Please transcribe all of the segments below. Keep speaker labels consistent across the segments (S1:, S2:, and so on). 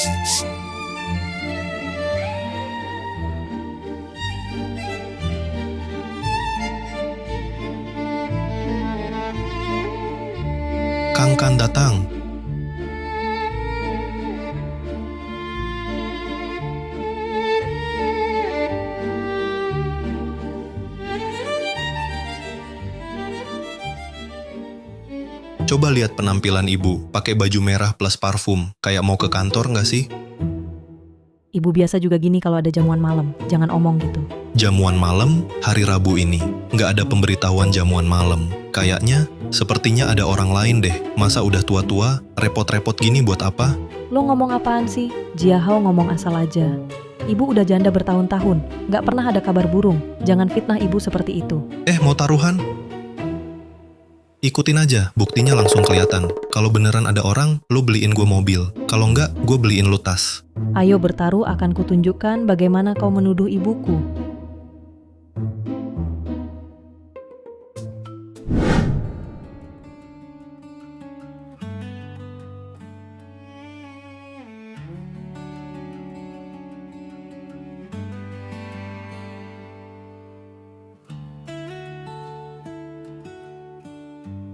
S1: Kang Kan datang. Coba lihat penampilan ibu, pakai baju merah plus parfum. Kayak mau ke kantor nggak sih?
S2: Ibu biasa juga gini kalau ada jamuan malam. Jangan omong gitu.
S1: Jamuan malam, hari Rabu ini. Nggak ada pemberitahuan jamuan malam. Kayaknya, sepertinya ada orang lain deh. Masa udah tua-tua, repot-repot gini buat apa?
S2: Lo ngomong apaan sih? Jiahao ngomong asal aja. Ibu udah janda bertahun-tahun. Nggak pernah ada kabar burung. Jangan fitnah ibu seperti itu.
S1: Mau taruhan? Ikutin aja, buktinya langsung kelihatan. Kalau beneran ada orang, lo beliin gue mobil. Kalau enggak, gue beliin lo tas.
S2: Ayo bertaruh, akan kutunjukkan bagaimana kau menuduh ibuku.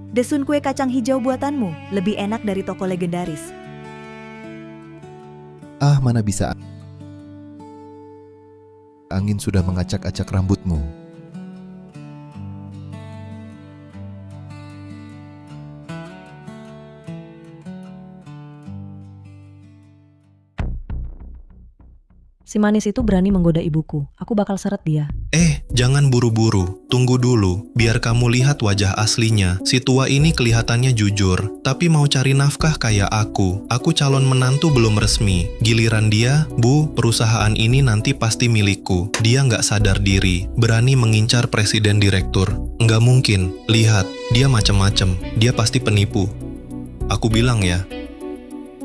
S3: Desun kue kacang hijau buatanmu lebih enak dari toko legendaris.
S4: Ah, mana bisa. Angin sudah mengacak-acak rambutmu.
S2: Si manis itu berani menggoda ibuku. Aku bakal seret dia.
S1: Jangan buru-buru. Tunggu dulu, biar kamu lihat wajah aslinya. Si tua ini kelihatannya jujur, tapi mau cari nafkah kayak aku. Aku calon menantu belum resmi. Giliran dia, Bu, perusahaan ini nanti pasti milikku. Dia nggak sadar diri, berani mengincar presiden direktur. Nggak mungkin, lihat, dia macem-macem. Dia pasti penipu. Aku bilang ya,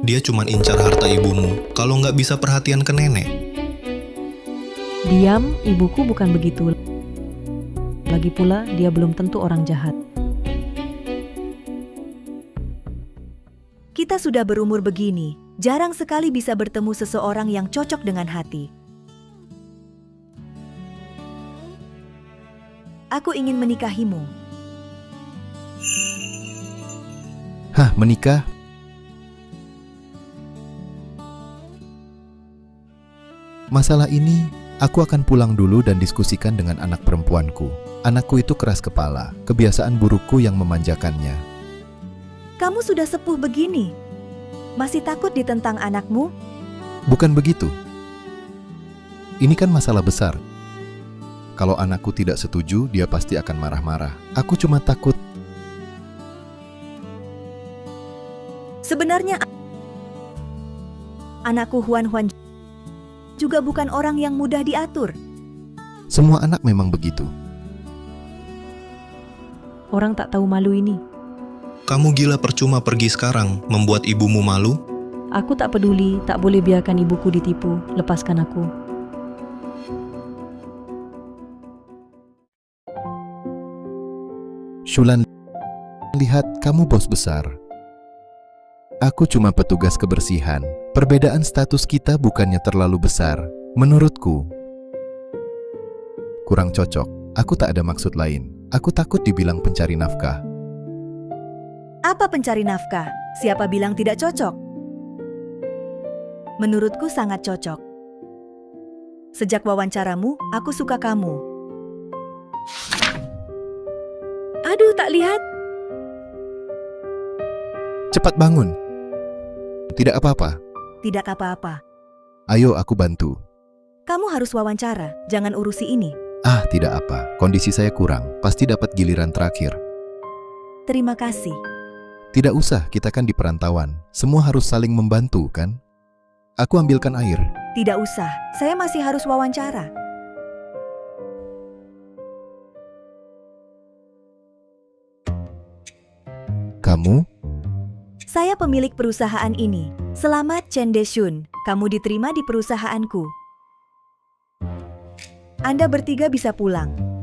S1: dia cuman incar harta ibumu. Kalau nggak bisa perhatian ke nenek.
S2: Diam, ibuku bukan begitu. Lagi pula, dia belum tentu orang jahat.
S3: Kita sudah berumur begini, jarang sekali bisa bertemu seseorang yang cocok dengan hati. Aku ingin menikahimu.
S4: Hah, menikah? Masalah ini, aku akan pulang dulu dan diskusikan dengan anak perempuanku. Anakku itu keras kepala, kebiasaan burukku yang memanjakannya.
S3: Kamu sudah sepuh begini, masih takut ditentang anakmu?
S4: Bukan begitu. Ini kan masalah besar. Kalau anakku tidak setuju, dia pasti akan marah-marah. Aku cuma takut.
S3: Sebenarnya anakku Huan juga bukan orang yang mudah diatur.
S4: Semua anak memang begitu.
S2: Orang tak tahu malu ini.
S1: Kamu gila percuma pergi sekarang, membuat ibumu malu?
S2: Aku tak peduli, tak boleh biarkan ibuku ditipu. Lepaskan aku.
S4: Shulan, lihat kamu bos besar. Aku cuma petugas kebersihan. Perbedaan status kita bukannya terlalu besar. Menurutku, kurang cocok. Aku tak ada maksud lain. Aku takut dibilang pencari nafkah.
S3: Apa pencari nafkah? Siapa bilang tidak cocok? Menurutku sangat cocok. Sejak wawancaramu, aku suka kamu. Aduh, tak lihat.
S4: Cepat bangun. Tidak apa-apa.
S3: Tidak apa-apa.
S4: Ayo aku bantu.
S3: Kamu harus wawancara, jangan urusi ini.
S4: Ah, tidak apa. Kondisi saya kurang. Pasti dapat giliran terakhir.
S3: Terima kasih.
S4: Tidak usah, kita kan di perantauan. Semua harus saling membantu, kan? Aku ambilkan air.
S3: Tidak usah, saya masih harus wawancara.
S4: Kamu?
S3: Saya pemilik perusahaan ini. Selamat Chen Deshun, kamu diterima di perusahaanku. Anda bertiga bisa pulang.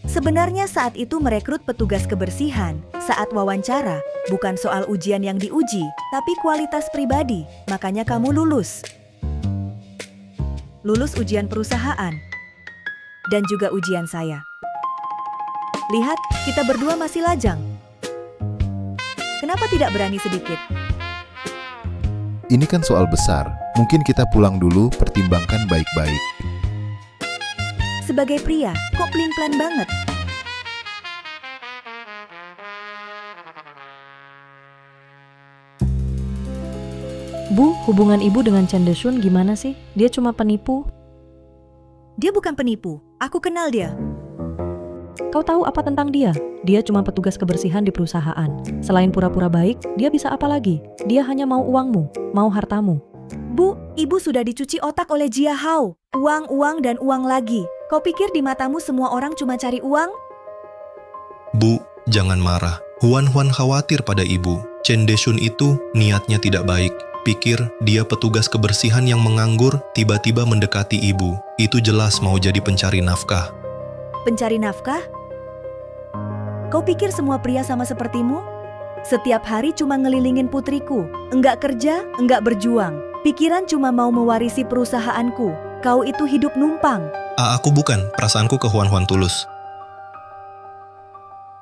S3: Sebenarnya saat itu merekrut petugas kebersihan saat wawancara bukan soal ujian yang diuji, tapi kualitas pribadi. Makanya kamu lulus. Lulus ujian perusahaan. Dan juga ujian saya. Lihat, kita berdua masih lajang. Kenapa tidak berani sedikit?
S4: Ini kan soal besar. Mungkin kita pulang dulu, pertimbangkan baik-baik.
S3: Sebagai pria, kok pelin-pelan banget?
S2: Bu, hubungan ibu dengan Chen Deshun gimana sih? Dia cuma penipu.
S3: Dia bukan penipu, aku kenal dia.
S2: Kau tahu apa tentang dia? Dia cuma petugas kebersihan di perusahaan. Selain pura-pura baik, dia bisa apa lagi? Dia hanya mau uangmu, mau hartamu.
S3: Bu, ibu sudah dicuci otak oleh Jia Hao. Uang, uang, dan uang lagi. Kau pikir di matamu semua orang cuma cari uang?
S1: Bu, jangan marah. Huan khawatir pada ibu. Chen Deshun itu niatnya tidak baik. Pikir dia petugas kebersihan yang menganggur tiba-tiba mendekati ibu. Itu jelas mau jadi pencari nafkah.
S3: Pencari nafkah? Kau pikir semua pria sama sepertimu? Setiap hari cuma ngelilingin putriku. Enggak kerja, enggak berjuang. Pikiran cuma mau mewarisi perusahaanku. Kau itu hidup numpang.
S1: Aku bukan, perasaanku ke Huan tulus.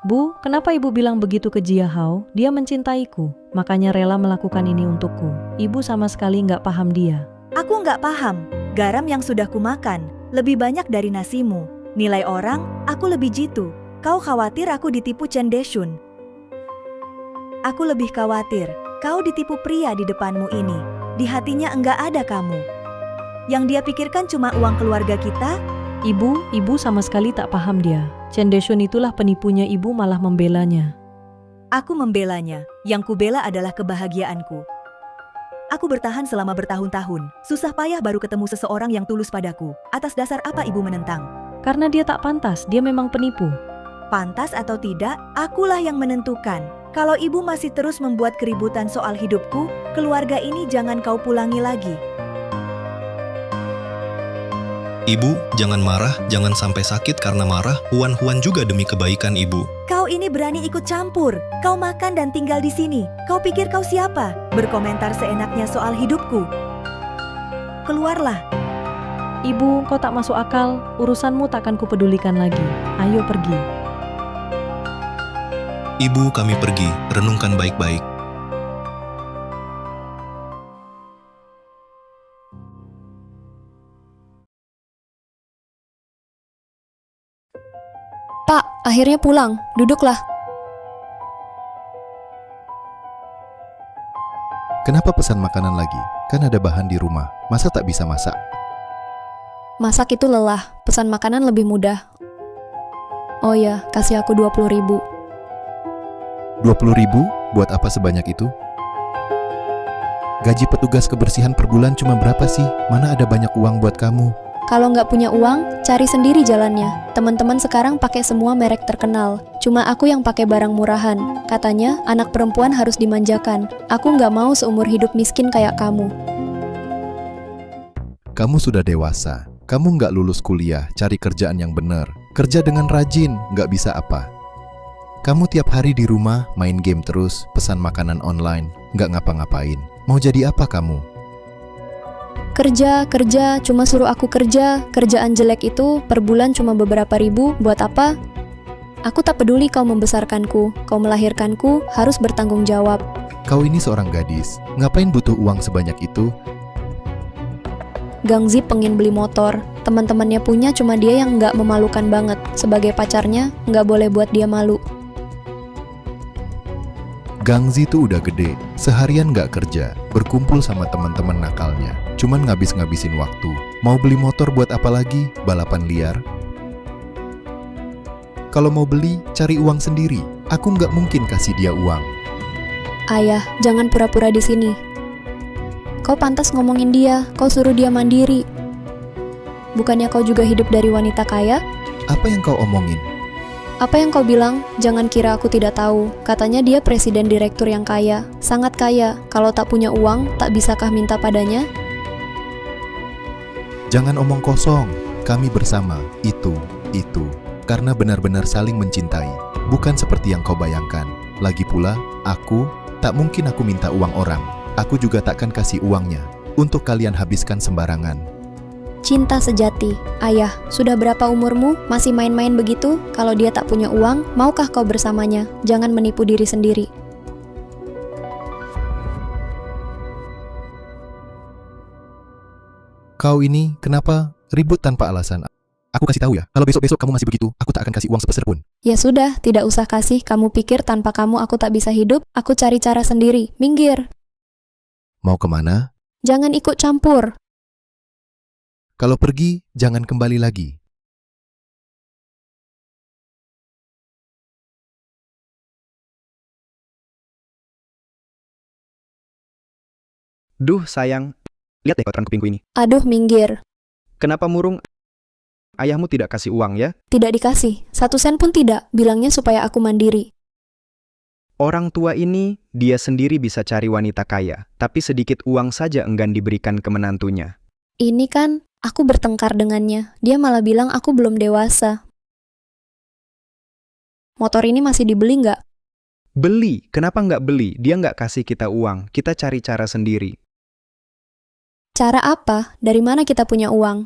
S2: Bu, kenapa ibu bilang begitu ke Jia Hao? Dia mencintaiku, makanya rela melakukan ini untukku. Ibu sama sekali nggak paham dia.
S3: Aku nggak paham. Garam yang sudah kumakan lebih banyak dari nasimu. Nilai orang, aku lebih jitu. Kau khawatir aku ditipu Chen Deshun. Aku lebih khawatir kau ditipu pria di depanmu ini. Di hatinya enggak ada kamu. Yang dia pikirkan cuma uang keluarga kita.
S2: Ibu sama sekali tak paham dia. Chen Deshun itulah penipunya, ibu malah membelanya.
S3: Aku membelanya. Yang kubela adalah kebahagiaanku. Aku bertahan selama bertahun-tahun. Susah payah baru ketemu seseorang yang tulus padaku. Atas dasar apa ibu menentang?
S2: Karena dia tak pantas, dia memang penipu.
S3: Pantas atau tidak, akulah yang menentukan. Kalau ibu masih terus membuat keributan soal hidupku, keluarga ini jangan kau pulangi lagi.
S1: Ibu, jangan marah, jangan sampai sakit karena marah. Huan juga demi kebaikan ibu.
S3: Kau ini berani ikut campur. Kau makan dan tinggal di sini. Kau pikir kau siapa? Berkomentar seenaknya soal hidupku. Keluarlah.
S2: Ibu, kau tak masuk akal. Urusanmu takkan kupedulikan lagi. Ayo pergi.
S1: Ibu, kami pergi. Renungkan baik-baik.
S5: Pak, akhirnya pulang. Duduklah.
S4: Kenapa pesan makanan lagi? Kan ada bahan di rumah. Masa tak bisa masak?
S5: Masak itu lelah. Pesan makanan lebih mudah. Oh ya, kasih aku 20.000.
S4: 20.000? Buat apa sebanyak itu? Gaji petugas kebersihan per bulan cuma berapa sih? Mana ada banyak uang buat kamu?
S5: Kalau nggak punya uang, cari sendiri jalannya. Teman-teman sekarang pakai semua merek terkenal. Cuma aku yang pakai barang murahan. Katanya, anak perempuan harus dimanjakan. Aku nggak mau seumur hidup miskin kayak kamu.
S4: Kamu sudah dewasa. Kamu nggak lulus kuliah, cari kerjaan yang benar. Kerja dengan rajin, nggak bisa apa. Kamu tiap hari di rumah, main game terus, pesan makanan online, nggak ngapa-ngapain. Mau jadi apa kamu?
S5: Kerja, cuma suruh aku kerja. Kerjaan jelek itu per bulan cuma beberapa ribu, buat apa? Aku tak peduli kau membesarkanku, kau melahirkanku, harus bertanggung jawab.
S4: Kau ini seorang gadis, ngapain butuh uang sebanyak itu?
S5: Gang Zip pengen beli motor, teman-temannya punya cuma dia yang nggak memalukan banget. Sebagai pacarnya, nggak boleh buat dia malu.
S4: Gangzi tuh udah gede, seharian nggak kerja, berkumpul sama teman-teman nakalnya, cuman ngabis-ngabisin waktu. Mau beli motor buat apa lagi? Balapan liar? Kalau mau beli, cari uang sendiri. Aku nggak mungkin kasih dia uang.
S5: Ayah, jangan pura-pura di sini. Kau pantas ngomongin dia, kau suruh dia mandiri. Bukannya kau juga hidup dari wanita kaya?
S4: Apa yang kau omongin?
S5: Apa yang kau bilang? Jangan kira aku tidak tahu. Katanya dia presiden direktur yang kaya. Sangat kaya. Kalau tak punya uang, tak bisakah minta padanya?
S4: Jangan omong kosong. Kami bersama. Itu. karena benar-benar saling mencintai, bukan seperti yang kau bayangkan. Lagi pula, tak mungkin aku minta uang orang. Aku juga takkan kasih uangnya untuk kalian habiskan sembarangan.
S5: Cinta sejati. Ayah, sudah berapa umurmu? Masih main-main begitu? Kalau dia tak punya uang, maukah kau bersamanya? Jangan menipu diri sendiri.
S4: Kau ini kenapa ribut tanpa alasan? Aku kasih tahu ya, kalau besok-besok kamu masih begitu, aku tak akan kasih uang sepeser pun.
S5: Ya sudah, tidak usah kasih. Kamu pikir tanpa kamu aku tak bisa hidup? Aku cari cara sendiri. Minggir.
S4: Mau kemana?
S5: Jangan ikut campur.
S4: Kalau pergi, jangan kembali lagi.
S6: Duh sayang, lihat deh kotoran kupingku ini.
S5: Aduh, minggir.
S6: Kenapa murung? Ayahmu tidak kasih uang ya?
S5: Tidak dikasih. 1 sen pun tidak. Bilangnya supaya aku mandiri.
S6: Orang tua ini, dia sendiri bisa cari wanita kaya, tapi sedikit uang saja enggan diberikan ke menantunya.
S5: Ini kan, aku bertengkar dengannya. Dia malah bilang aku belum dewasa. Motor ini masih dibeli nggak?
S6: Beli, kenapa nggak beli? Dia nggak kasih kita uang, kita cari cara sendiri.
S5: Cara apa? Dari mana kita punya uang?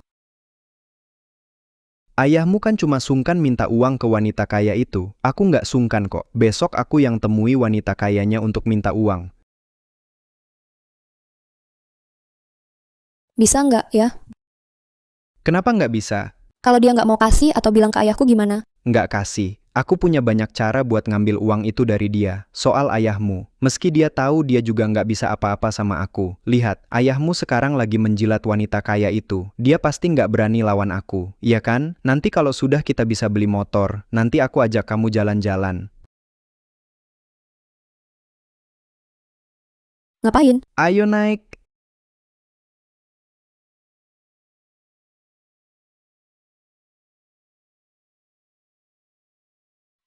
S6: Ayahmu kan cuma sungkan minta uang ke wanita kaya itu. Aku nggak sungkan kok. Besok aku yang temui wanita kayanya untuk minta uang.
S5: Bisa nggak ya?
S6: Kenapa nggak bisa?
S5: Kalau dia nggak mau kasih atau bilang ke ayahku gimana?
S6: Nggak kasih. Aku punya banyak cara buat ngambil uang itu dari dia. Soal ayahmu. Meski dia tahu dia juga nggak bisa apa-apa sama aku. Lihat, ayahmu sekarang lagi menjilat wanita kaya itu. Dia pasti nggak berani lawan aku. Iya kan? Nanti kalau sudah kita bisa beli motor. Nanti aku ajak kamu jalan-jalan.
S5: Ngapain?
S6: Ayo naik.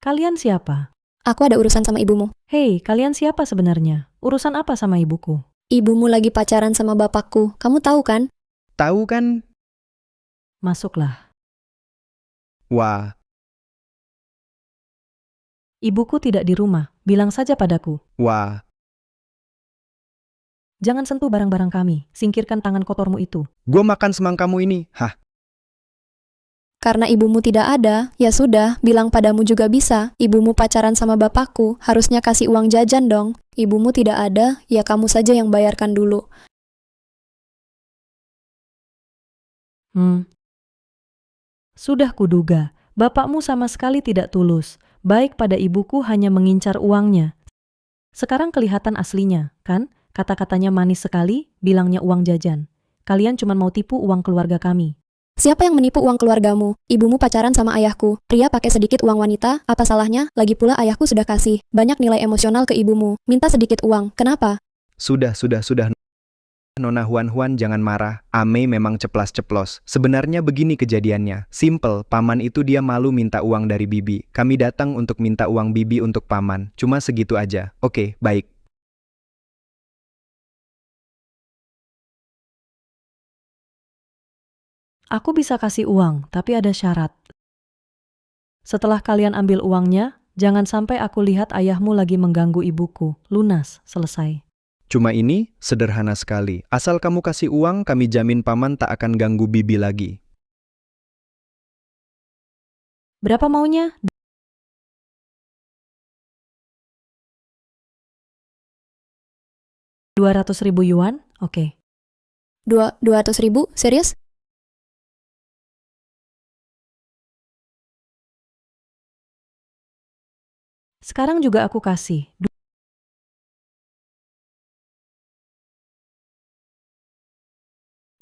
S2: Kalian siapa?
S5: Aku ada urusan sama ibumu.
S2: Hei, kalian siapa sebenarnya? Urusan apa sama ibuku?
S5: Ibumu lagi pacaran sama bapakku. Kamu tahu kan?
S6: Tahu kan?
S2: Masuklah.
S6: Wah,
S2: Ibuku tidak di rumah. Bilang saja padaku.
S6: wah.
S2: Jangan sentuh barang-barang kami. Singkirkan tangan kotormu itu.
S6: Gue makan semangkamu ini. Hah?
S5: Karena ibumu tidak ada, ya sudah, bilang padamu juga bisa. Ibumu pacaran sama bapakku, harusnya kasih uang jajan dong. Ibumu tidak ada, ya kamu saja yang bayarkan dulu.
S2: Sudah kuduga, bapakmu sama sekali tidak tulus. Baik pada ibuku hanya mengincar uangnya. Sekarang kelihatan aslinya, kan? Kata-katanya manis sekali, bilangnya uang jajan. Kalian cuma mau tipu uang keluarga kami.
S5: Siapa yang menipu uang keluargamu? Ibumu pacaran sama ayahku. Pria pakai sedikit uang wanita, apa salahnya? Lagi pula ayahku sudah kasih banyak nilai emosional ke ibumu. Minta sedikit uang, kenapa?
S6: Sudah. Nona Huan jangan marah. Ame memang ceplas-ceplos. Sebenarnya begini kejadiannya. Simple, paman itu dia malu minta uang dari bibi. Kami datang untuk minta uang bibi untuk paman. Cuma segitu aja. Oke, baik.
S2: Aku bisa kasih uang, tapi ada syarat. Setelah kalian ambil uangnya, jangan sampai aku lihat ayahmu lagi mengganggu ibuku. Lunas, selesai.
S6: Cuma ini, sederhana sekali. Asal kamu kasih uang, kami jamin paman tak akan ganggu bibi lagi.
S2: Berapa maunya? 200.000 yuan? Oke.
S5: 200.000? Serius?
S2: Sekarang juga aku kasih.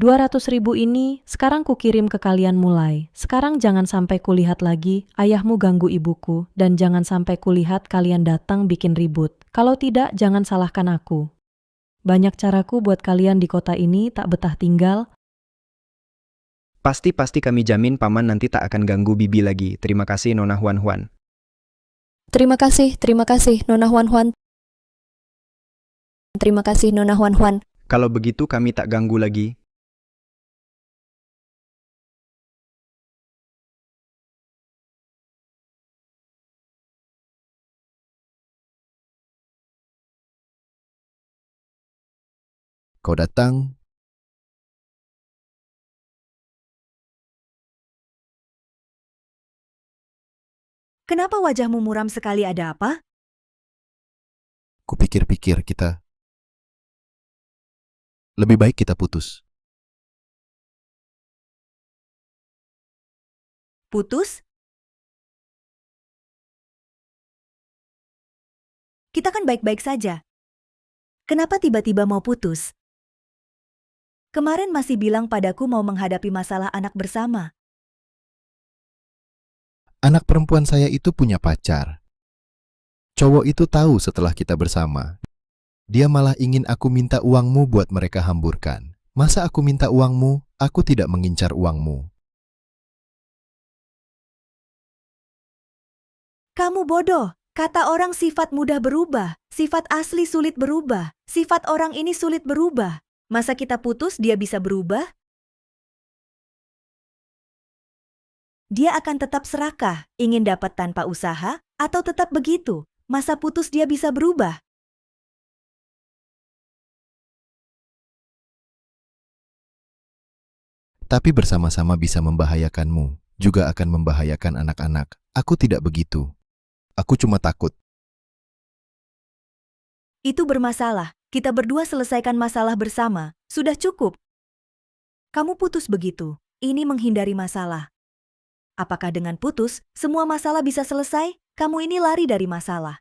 S2: 200.000 ini sekarang kukirim ke kalian mulai. Sekarang jangan sampai kulihat lagi ayahmu ganggu ibuku dan jangan sampai kulihat kalian datang bikin ribut. Kalau tidak, jangan salahkan aku. Banyak caraku buat kalian di kota ini tak betah tinggal.
S6: Pasti kami jamin paman nanti tak akan ganggu bibi lagi. Terima kasih Nona Huan.
S5: Terima kasih, Nona Huan. Terima kasih, Nona Huan.
S6: Kalau begitu kami tak ganggu lagi.
S4: Kau datang,
S3: Kenapa wajahmu muram sekali, ada apa?
S4: kupikir-pikir lebih baik kita putus.
S3: Putus? Kita kan baik-baik saja. Kenapa tiba-tiba mau putus? Kemarin masih bilang padaku mau menghadapi masalah anak bersama.
S4: Anak perempuan saya itu punya pacar. Cowok itu tahu setelah kita bersama. Dia malah ingin aku minta uangmu buat mereka hamburkan. Masa aku minta uangmu, aku tidak mengincar uangmu.
S3: Kamu bodoh. Kata orang sifat mudah berubah, sifat asli sulit berubah, sifat orang ini sulit berubah. Masa kita putus dia bisa berubah? Dia akan tetap serakah, ingin dapat tanpa usaha, atau tetap begitu? Masa putus dia bisa berubah?
S4: Tapi bersama-sama bisa membahayakanmu, juga akan membahayakan anak-anak. Aku tidak begitu. Aku cuma takut.
S3: Itu bermasalah. Kita berdua selesaikan masalah bersama. Sudah cukup. Kamu putus begitu. Ini menghindari masalah. Apakah dengan putus, semua masalah bisa selesai? Kamu ini lari dari masalah.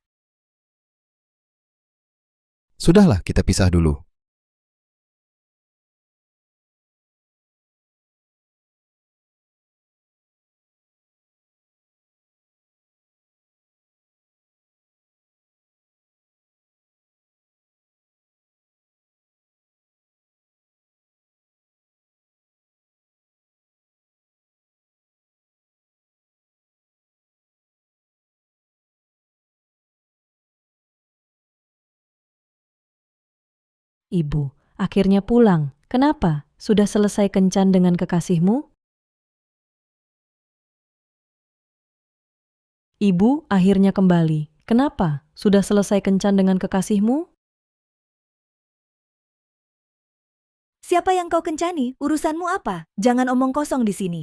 S4: Sudahlah, kita pisah dulu.
S2: Ibu, akhirnya pulang. Kenapa? Sudah selesai kencan dengan kekasihmu? Ibu akhirnya kembali. Kenapa? Sudah selesai kencan dengan kekasihmu?
S3: Siapa yang kau kencani? Urusanmu apa? Jangan omong kosong di sini.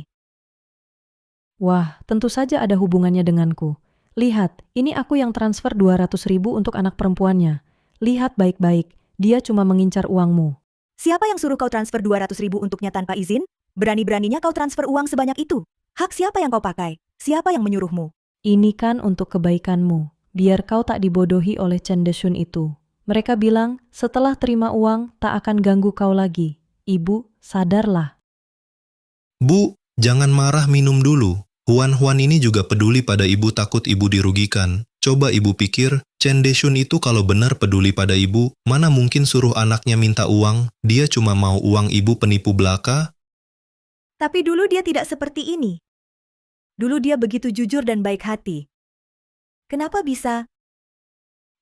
S2: Wah, tentu saja ada hubungannya denganku. Lihat, ini aku yang transfer 200.000 untuk anak perempuannya. Lihat baik-baik, dia cuma mengincar uangmu.
S3: Siapa yang suruh kau transfer 200.000 untuknya tanpa izin? Berani-beraninya kau transfer uang sebanyak itu. Hak siapa yang kau pakai? Siapa yang menyuruhmu?
S2: Ini kan untuk kebaikanmu, biar kau tak dibodohi oleh Chen Desyun itu. Mereka bilang, setelah terima uang, tak akan ganggu kau lagi. Ibu, sadarlah.
S1: Bu, jangan marah, minum dulu. Huan-Huan ini juga peduli pada ibu, takut ibu dirugikan. Coba ibu pikir, Chen Desyun itu kalau benar peduli pada ibu, mana mungkin suruh anaknya minta uang? Dia cuma mau uang ibu penipu belaka?
S3: Tapi dulu dia tidak seperti ini. Dulu dia begitu jujur dan baik hati. Kenapa bisa?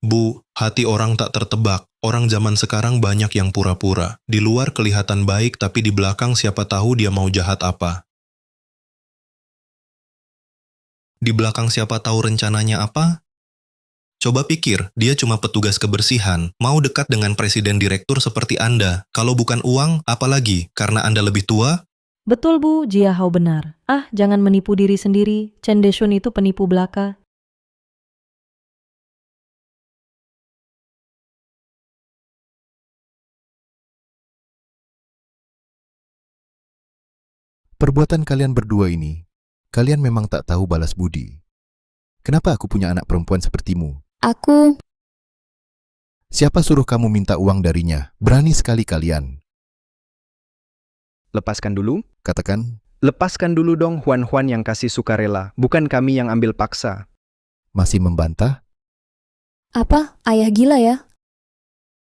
S1: Bu, hati orang tak tertebak. Orang zaman sekarang banyak yang pura-pura. Di luar kelihatan baik, tapi di belakang siapa tahu dia mau jahat apa. Di belakang siapa tahu rencananya apa? Coba pikir, dia cuma petugas kebersihan, mau dekat dengan presiden direktur seperti Anda. Kalau bukan uang, apalagi? Karena Anda lebih tua?
S2: Betul Bu, Jia Hao benar. Ah, jangan menipu diri sendiri. Chen Desyun itu penipu belaka.
S4: Perbuatan kalian berdua ini, kalian memang tak tahu balas budi. Kenapa aku punya anak perempuan sepertimu?
S5: Aku,
S4: Siapa suruh kamu minta uang darinya? Berani sekali kalian.
S6: Lepaskan dulu.
S4: Katakan,
S6: Lepaskan dulu dong Huan-Huan yang kasih sukarela, bukan kami yang ambil paksa.
S4: masih membantah?
S5: apa? Ayah gila ya?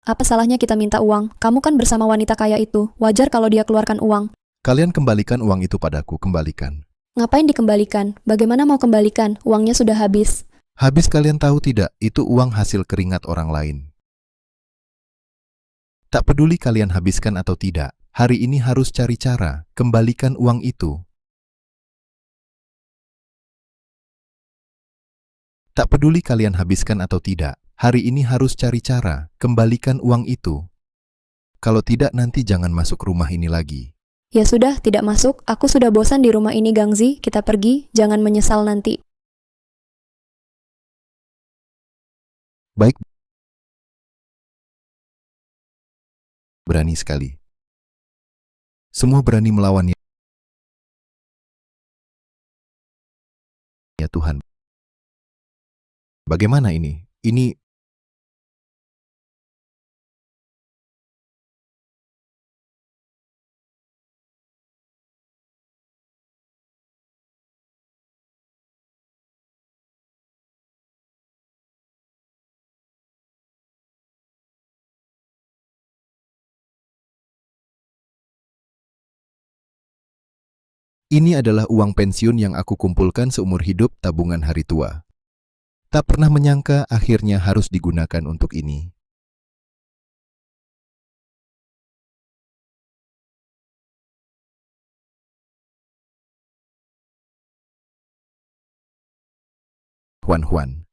S5: Apa salahnya kita minta uang? Kamu kan bersama wanita kaya itu. Wajar kalau dia keluarkan uang.
S4: Kalian kembalikan uang itu padaku, kembalikan.
S5: Ngapain dikembalikan? Bagaimana mau kembalikan? Uangnya sudah habis.
S4: Habis kalian tahu tidak, itu uang hasil keringat orang lain. Tak peduli kalian habiskan atau tidak, hari ini harus cari cara, kembalikan uang itu. Tak peduli kalian habiskan atau tidak, hari ini harus cari cara, kembalikan uang itu. Kalau tidak, nanti jangan masuk rumah ini lagi.
S5: Ya sudah, tidak masuk. Aku sudah bosan di rumah ini, Gangzi. Kita pergi, jangan menyesal nanti.
S4: Baik, berani sekali. Semua berani melawannya, ya Tuhan. Bagaimana ini? Ini adalah uang pensiun yang aku kumpulkan seumur hidup tabungan hari tua. Tak pernah menyangka akhirnya harus digunakan untuk ini. Huan.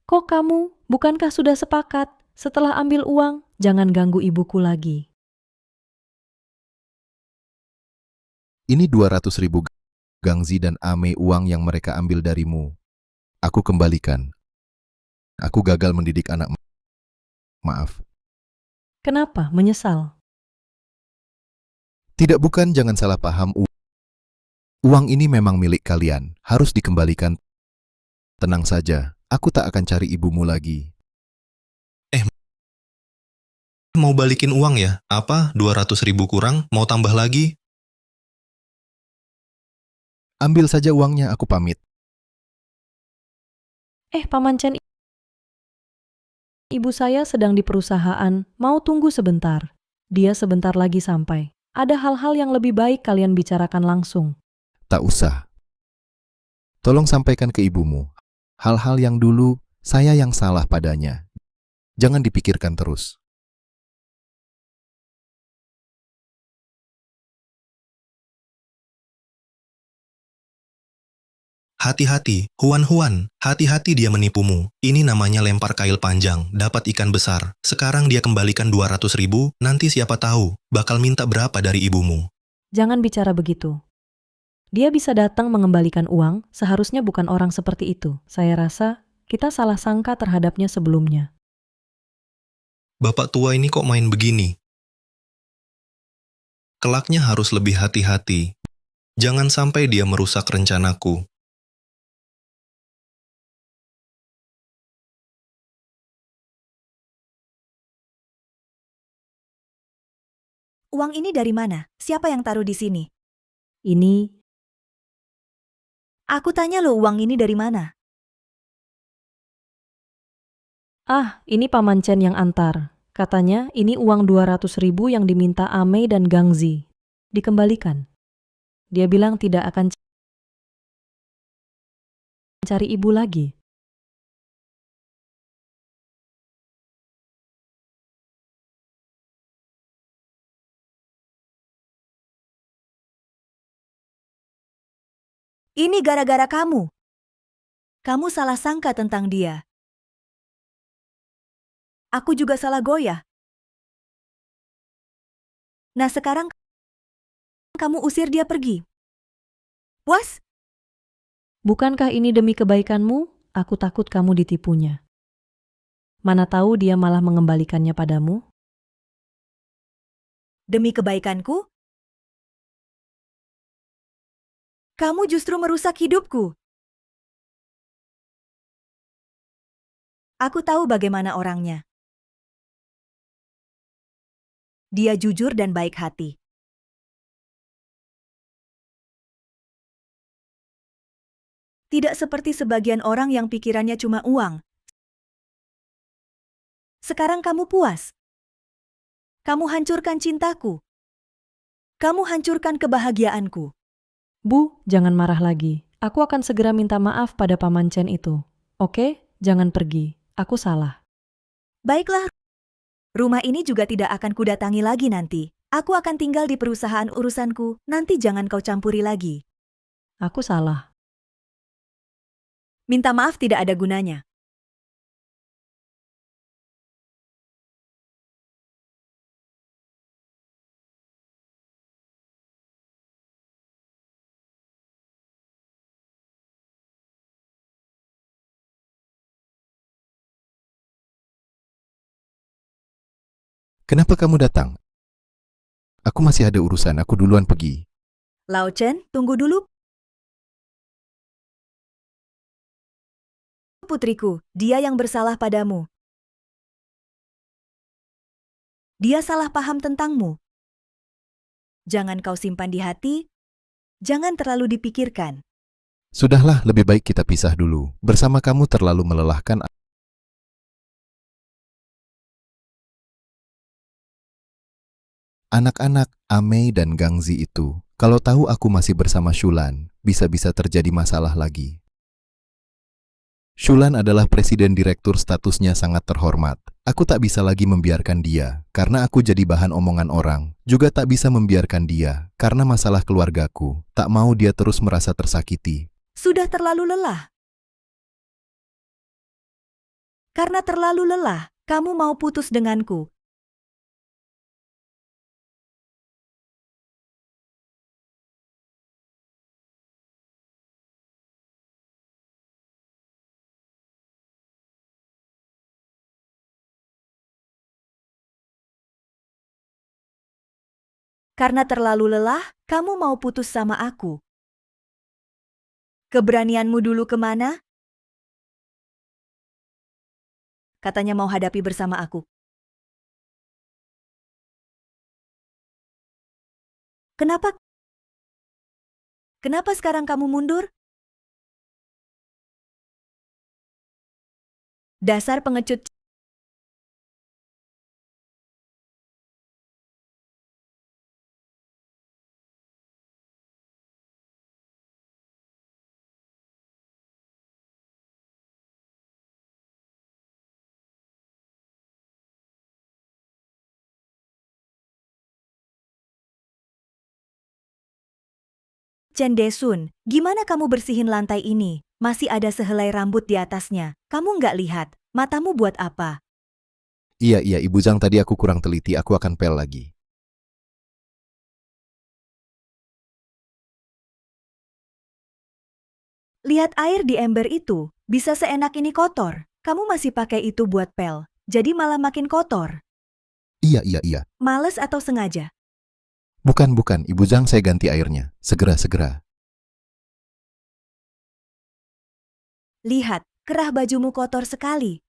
S2: Kok kamu? Bukankah sudah sepakat? Setelah ambil uang, jangan ganggu ibuku lagi.
S4: Ini 200.000 Gangzi dan Ame uang yang mereka ambil darimu. Aku kembalikan. Aku gagal mendidik anak. Maaf.
S2: Kenapa? Menyesal?
S4: Tidak, bukan, jangan salah paham. Uang ini memang milik kalian, harus dikembalikan. Tenang saja, aku tak akan cari ibumu lagi.
S1: Mau balikin uang ya? Apa? 200.000 kurang? Mau tambah lagi?
S4: Ambil saja uangnya, aku pamit.
S2: Paman Chen, ibu saya sedang di perusahaan, mau tunggu sebentar. Dia sebentar lagi sampai. Ada hal-hal yang lebih baik kalian bicarakan langsung.
S4: Tak usah. Tolong sampaikan ke ibumu. Hal-hal yang dulu, saya yang salah padanya. Jangan dipikirkan terus.
S1: Hati-hati, Huan, hati-hati dia menipumu. Ini namanya lempar kail panjang, dapat ikan besar. Sekarang dia kembalikan 200.000, nanti siapa tahu, bakal minta berapa dari ibumu.
S2: Jangan bicara begitu. Dia bisa datang mengembalikan uang, seharusnya bukan orang seperti itu. Saya rasa kita salah sangka terhadapnya sebelumnya.
S1: Bapak tua ini kok main begini? Kelaknya harus lebih hati-hati. Jangan sampai dia merusak rencanaku.
S3: Uang ini dari mana? Siapa yang taruh di sini?
S2: Ini,
S3: Aku tanya lo, uang ini dari mana?
S2: ini Paman Chen yang antar. Katanya ini uang 200.000 yang diminta Ame dan Gangzi. Dikembalikan. Dia bilang tidak akan cari ibu lagi.
S3: Ini gara-gara kamu. Kamu salah sangka tentang dia. Aku juga salah goyah. Nah sekarang kamu usir dia pergi. Puas?
S2: Bukankah ini demi kebaikanmu? Aku takut kamu ditipunya. Mana tahu dia malah mengembalikannya padamu?
S3: Demi kebaikanku? Kamu justru merusak hidupku. Aku tahu bagaimana orangnya. Dia jujur dan baik hati. Tidak seperti sebagian orang yang pikirannya cuma uang. Sekarang kamu puas. Kamu hancurkan cintaku. Kamu hancurkan kebahagiaanku.
S2: Bu, jangan marah lagi. Aku akan segera minta maaf pada Paman Chen itu. Oke? Jangan pergi. Aku salah.
S3: Baiklah. Rumah ini juga tidak akan kudatangi lagi nanti. Aku akan tinggal di perusahaan urusanku. Nanti jangan kau campuri lagi.
S2: Aku salah.
S3: Minta maaf tidak ada gunanya.
S4: Kenapa kamu datang? Aku masih ada urusan, aku duluan pergi.
S3: Lao Chen, tunggu dulu. Putriku, dia yang bersalah padamu. Dia salah paham tentangmu. Jangan kau simpan di hati, jangan terlalu dipikirkan.
S4: Sudahlah, lebih baik kita pisah dulu. Bersama kamu terlalu melelahkan. Anak-anak Amei dan Gangzi itu, kalau tahu aku masih bersama Shulan, bisa-bisa terjadi masalah lagi. Shulan adalah presiden direktur, statusnya sangat terhormat. Aku tak bisa lagi membiarkan dia, karena aku jadi bahan omongan orang. Juga tak bisa membiarkan dia, karena masalah keluargaku. Tak mau dia terus merasa tersakiti.
S3: Sudah terlalu lelah. Karena terlalu lelah, kamu mau putus denganku. Karena terlalu lelah, kamu mau putus sama aku. Keberanianmu dulu kemana? Katanya mau hadapi bersama aku. Kenapa? Kenapa sekarang kamu mundur? Dasar pengecut. Chen Desun, gimana kamu bersihin lantai ini? Masih ada sehelai rambut di atasnya. Kamu nggak lihat? Matamu buat apa?
S4: Iya, Ibu Zhang, tadi aku kurang teliti, aku akan pel lagi.
S3: Lihat air di ember itu, bisa seenak ini kotor. Kamu masih pakai itu buat pel, jadi malah makin kotor.
S4: Iya.
S3: Males atau sengaja?
S4: Bukan, Ibu Zhang, saya ganti airnya. Segera.
S3: Lihat, kerah bajumu kotor sekali.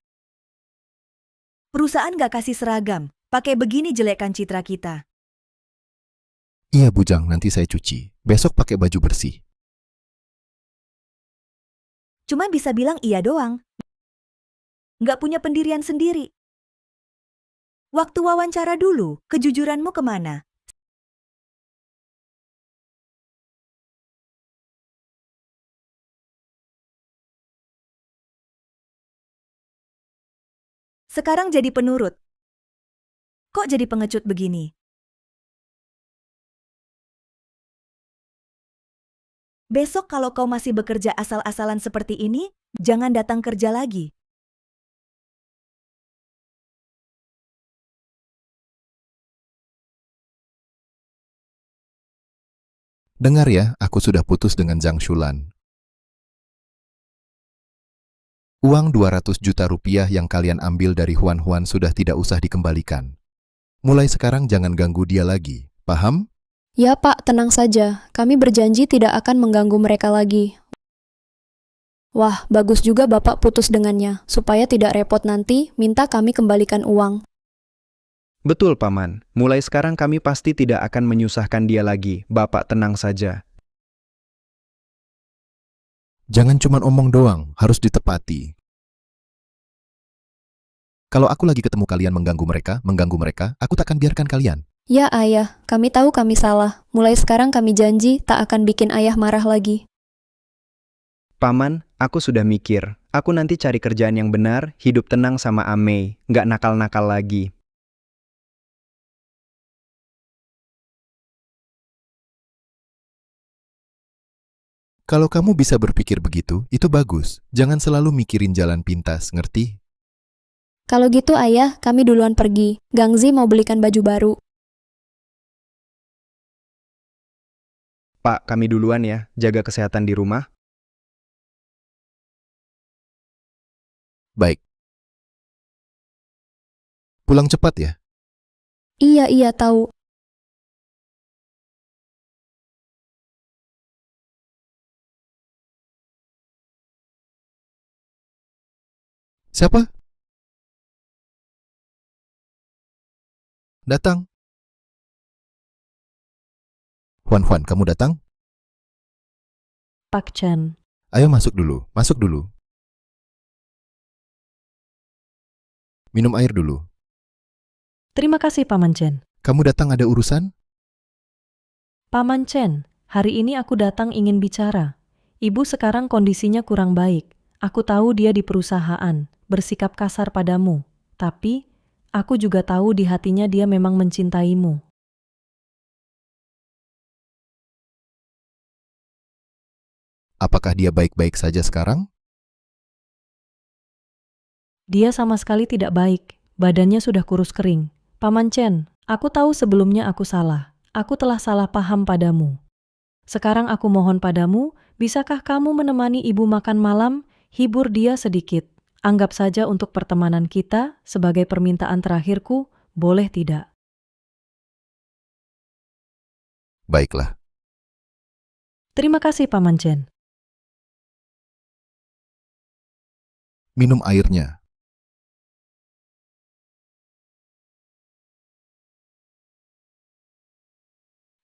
S3: Perusahaan gak kasih seragam, pakai begini jelekkan citra kita.
S4: Iya, Bu Zhang, nanti saya cuci. Besok pakai baju bersih.
S3: Cuma bisa bilang iya doang. Nggak punya pendirian sendiri. Waktu wawancara dulu, kejujuranmu kemana? Sekarang jadi penurut. Kok jadi pengecut begini? Besok kalau kau masih bekerja asal-asalan seperti ini, jangan datang kerja lagi.
S4: Dengar ya, aku sudah putus dengan Zhang Shulan. Uang 200 juta rupiah yang kalian ambil dari Huan sudah tidak usah dikembalikan. Mulai sekarang jangan ganggu dia lagi, paham?
S5: Ya Pak, tenang saja. Kami berjanji tidak akan mengganggu mereka lagi. Wah, bagus juga Bapak putus dengannya. Supaya tidak repot nanti, minta kami kembalikan uang.
S6: Betul, Paman. Mulai sekarang kami pasti tidak akan menyusahkan dia lagi. Bapak tenang saja.
S4: Jangan cuma omong doang, harus ditepati. Kalau aku lagi ketemu kalian mengganggu mereka, aku takkan biarkan kalian.
S5: Ya Ayah, kami tahu kami salah. Mulai sekarang kami janji tak akan bikin Ayah marah lagi.
S6: Paman, aku sudah mikir. Aku nanti cari kerjaan yang benar, hidup tenang sama Amei. Nggak nakal-nakal lagi.
S4: Kalau kamu bisa berpikir begitu, itu bagus. Jangan selalu mikirin jalan pintas, ngerti?
S5: Kalau gitu Ayah, kami duluan pergi. Gangzi mau belikan baju baru.
S6: Pak, kami duluan ya. Jaga kesehatan di rumah.
S4: Baik. Pulang cepat ya.
S5: Iya, tahu.
S4: Siapa? Datang. Huan, kamu datang?
S2: Pak Chen.
S4: Ayo masuk dulu, masuk dulu. Minum air dulu.
S2: Terima kasih, Paman Chen.
S4: Kamu datang ada urusan?
S2: Paman Chen, hari ini aku datang ingin bicara. Ibu sekarang kondisinya kurang baik. Aku tahu dia di perusahaan, bersikap kasar padamu. Tapi, aku juga tahu di hatinya dia memang mencintaimu.
S4: Apakah dia baik-baik saja sekarang?
S2: Dia sama sekali tidak baik. Badannya sudah kurus kering. Paman Chen, aku tahu sebelumnya aku salah. Aku telah salah paham padamu. Sekarang aku mohon padamu, bisakah kamu menemani ibu makan malam, hibur dia sedikit. Anggap saja untuk pertemanan kita, sebagai permintaan terakhirku, boleh tidak?
S4: Baiklah.
S2: Terima kasih, Paman Chen.
S4: Minum airnya.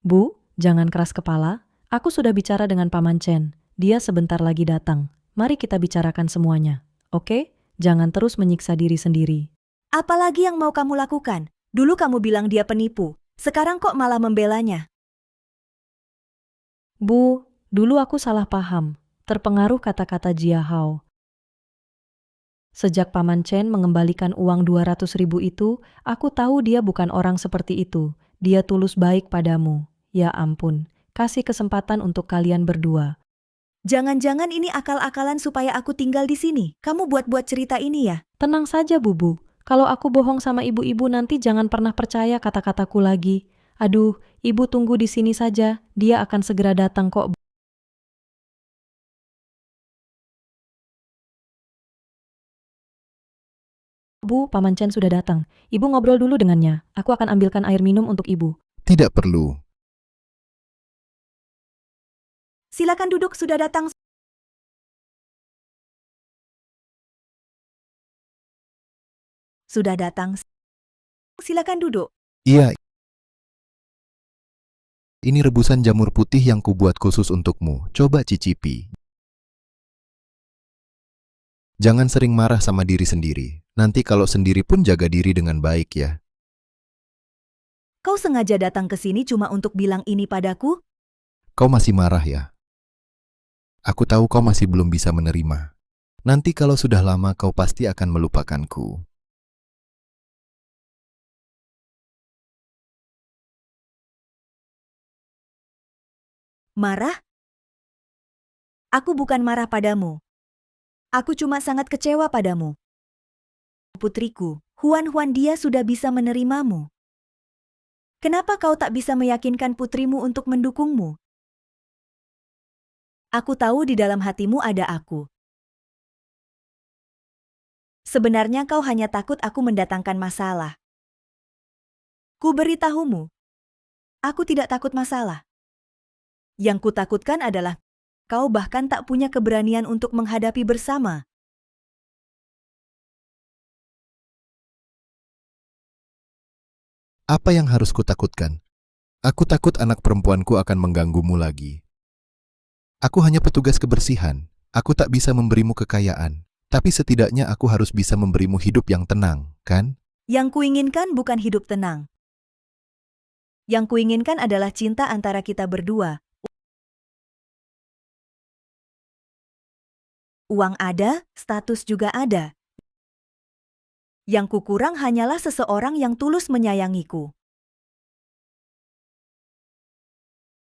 S2: Bu, jangan keras kepala. Aku sudah bicara dengan Paman Chen. Dia sebentar lagi datang. Mari kita bicarakan semuanya. Oke? Jangan terus menyiksa diri sendiri.
S3: Apalagi yang mau kamu lakukan? Dulu kamu bilang dia penipu. Sekarang kok malah membelanya?
S2: Bu, dulu aku salah paham. Terpengaruh kata-kata Jia Hao. Sejak Paman Chen mengembalikan uang 200.000 itu, aku tahu dia bukan orang seperti itu. Dia tulus baik padamu. Ya ampun, kasih kesempatan untuk kalian berdua.
S3: Jangan-jangan ini akal-akalan supaya aku tinggal di sini. Kamu buat-buat cerita ini ya?
S2: Tenang saja, Bubu. Kalau aku bohong sama ibu-ibu nanti jangan pernah percaya kata-kataku lagi. Aduh, ibu tunggu di sini saja. Dia akan segera datang kok. Bu, Paman Chen sudah datang. Ibu ngobrol dulu dengannya. Aku akan ambilkan air minum untuk ibu.
S4: Tidak perlu.
S3: Silakan duduk, sudah datang. Sudah datang. Silakan duduk.
S4: Iya. Ini rebusan jamur putih yang kubuat khusus untukmu. Coba cicipi. Jangan sering marah sama diri sendiri. Nanti kalau sendiri pun jaga diri dengan baik ya.
S3: Kau sengaja datang ke sini cuma untuk bilang ini padaku?
S4: Kau masih marah ya? Aku tahu kau masih belum bisa menerima. Nanti kalau sudah lama kau pasti akan melupakanku.
S3: Marah? Aku bukan marah padamu. Aku cuma sangat kecewa padamu. Putriku, Huan dia sudah bisa menerimamu. Kenapa kau tak bisa meyakinkan putrimu untuk mendukungmu? Aku tahu di dalam hatimu ada aku. Sebenarnya kau hanya takut aku mendatangkan masalah. Ku beritahumu, aku tidak takut masalah. Yang kutakutkan adalah kau bahkan tak punya keberanian untuk menghadapi bersama.
S4: Apa yang harus kutakutkan? Aku takut anak perempuanku akan mengganggumu lagi. Aku hanya petugas kebersihan. Aku tak bisa memberimu kekayaan. Tapi setidaknya aku harus bisa memberimu hidup yang tenang, kan?
S3: Yang kuinginkan bukan hidup tenang. Yang kuinginkan adalah cinta antara kita berdua. Uang ada, status juga ada. Yang kukurang hanyalah seseorang yang tulus menyayangiku.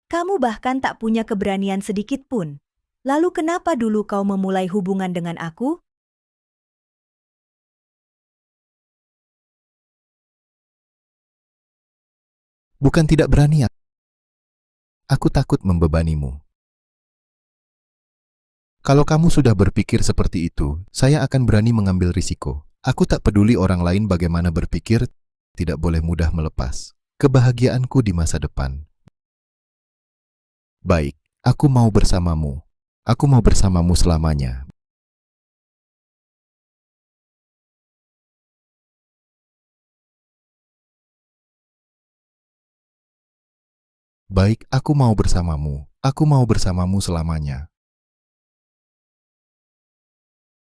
S3: Kamu bahkan tak punya keberanian sedikit pun. Lalu kenapa dulu kau memulai hubungan dengan aku?
S4: Bukan tidak berani. Aku takut membebanimu. Kalau kamu sudah berpikir seperti itu, saya akan berani mengambil risiko. Aku tak peduli orang lain bagaimana berpikir, tidak boleh mudah melepas. Kebahagiaanku di masa depan. Baik, aku mau bersamamu. Aku mau bersamamu selamanya. Baik, aku mau bersamamu. Aku mau bersamamu selamanya.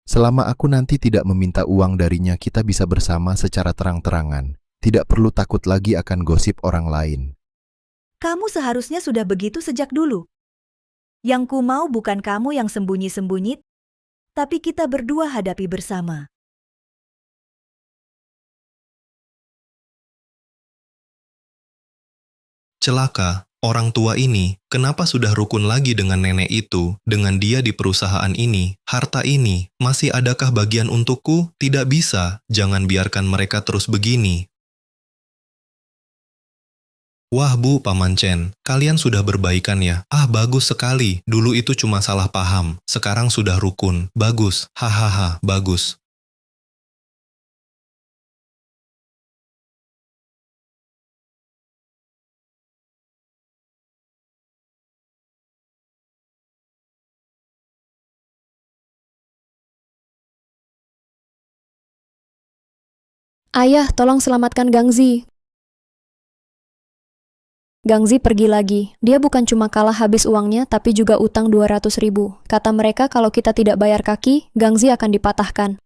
S4: Selama aku nanti tidak meminta uang darinya, kita bisa bersama secara terang-terangan. Tidak perlu takut lagi akan gosip orang lain.
S3: Kamu seharusnya sudah begitu sejak dulu. Yang ku mau bukan kamu yang sembunyi-sembunyi, tapi kita berdua hadapi bersama.
S1: Celaka, orang tua ini kenapa sudah rukun lagi dengan nenek itu, dengan dia di perusahaan ini, harta ini, masih adakah bagian untukku? Tidak bisa, jangan biarkan mereka terus begini. Wah Bu, Paman Chen, kalian sudah berbaikan ya? Ah bagus sekali, dulu itu cuma salah paham, sekarang sudah rukun, bagus, hahaha, bagus.
S5: Ayah, tolong selamatkan Gangzi. Gangzi pergi lagi. Dia bukan cuma kalah habis uangnya, tapi juga utang 200.000. Kata mereka kalau kita tidak bayar kaki, Gangzi akan dipatahkan.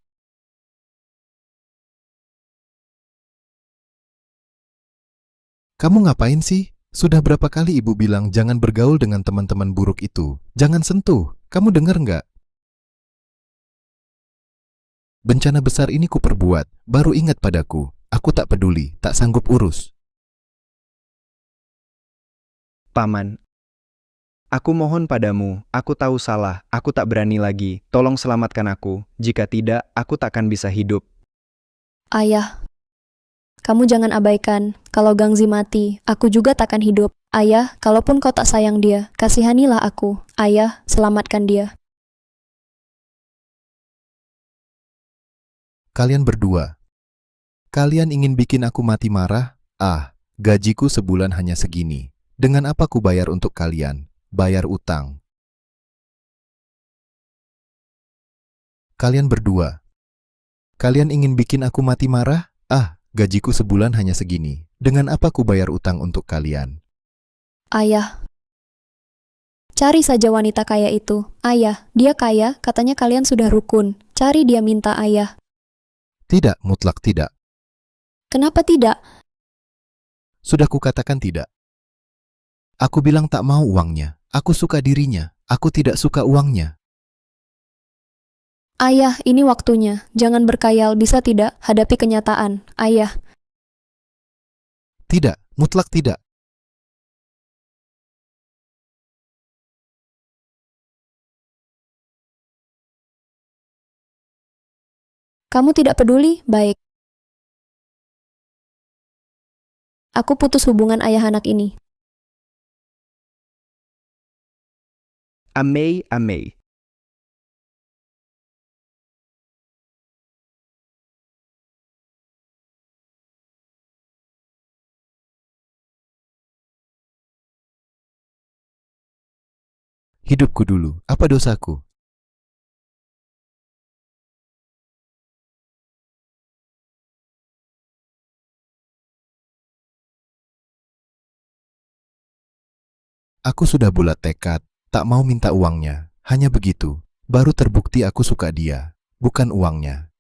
S4: Kamu ngapain sih? Sudah berapa kali ibu bilang jangan bergaul dengan teman-teman buruk itu. Jangan sentuh. Kamu dengar nggak? Bencana besar ini kuperbuat. Baru ingat padaku. Aku tak peduli, tak sanggup urus.
S6: Paman, aku mohon padamu, aku tahu salah, aku tak berani lagi. Tolong selamatkan aku. Jika tidak, aku takkan bisa hidup.
S5: Ayah, kamu jangan abaikan. Kalau Gangzi mati, aku juga takkan hidup. Ayah, kalaupun kau tak sayang dia, kasihanilah aku. Ayah, selamatkan dia.
S4: Kalian berdua. Kalian ingin bikin aku mati marah? Ah, gajiku sebulan hanya segini. Dengan apa ku bayar untuk kalian? Bayar utang. Kalian berdua. Kalian ingin bikin aku mati marah? Ah, gajiku sebulan hanya segini. Dengan apa ku bayar utang untuk kalian?
S5: Ayah, cari saja wanita kaya itu. Ayah, dia kaya, katanya kalian sudah rukun. Cari dia minta ayah.
S4: Tidak, mutlak tidak.
S5: Kenapa tidak?
S4: Sudah kukatakan tidak. Aku bilang tak mau uangnya. Aku suka dirinya. Aku tidak suka uangnya.
S5: Ayah, ini waktunya. Jangan berkayal, bisa tidak? Hadapi kenyataan. Ayah,
S4: Tidak, mutlak tidak.
S5: kamu tidak peduli? Baik. Aku putus hubungan ayah anak ini.
S6: Amei, amei.
S4: Hidupku dulu. Apa dosaku? Aku sudah bulat tekad. Tak mau minta uangnya. Hanya begitu. Baru terbukti aku suka dia. Bukan uangnya.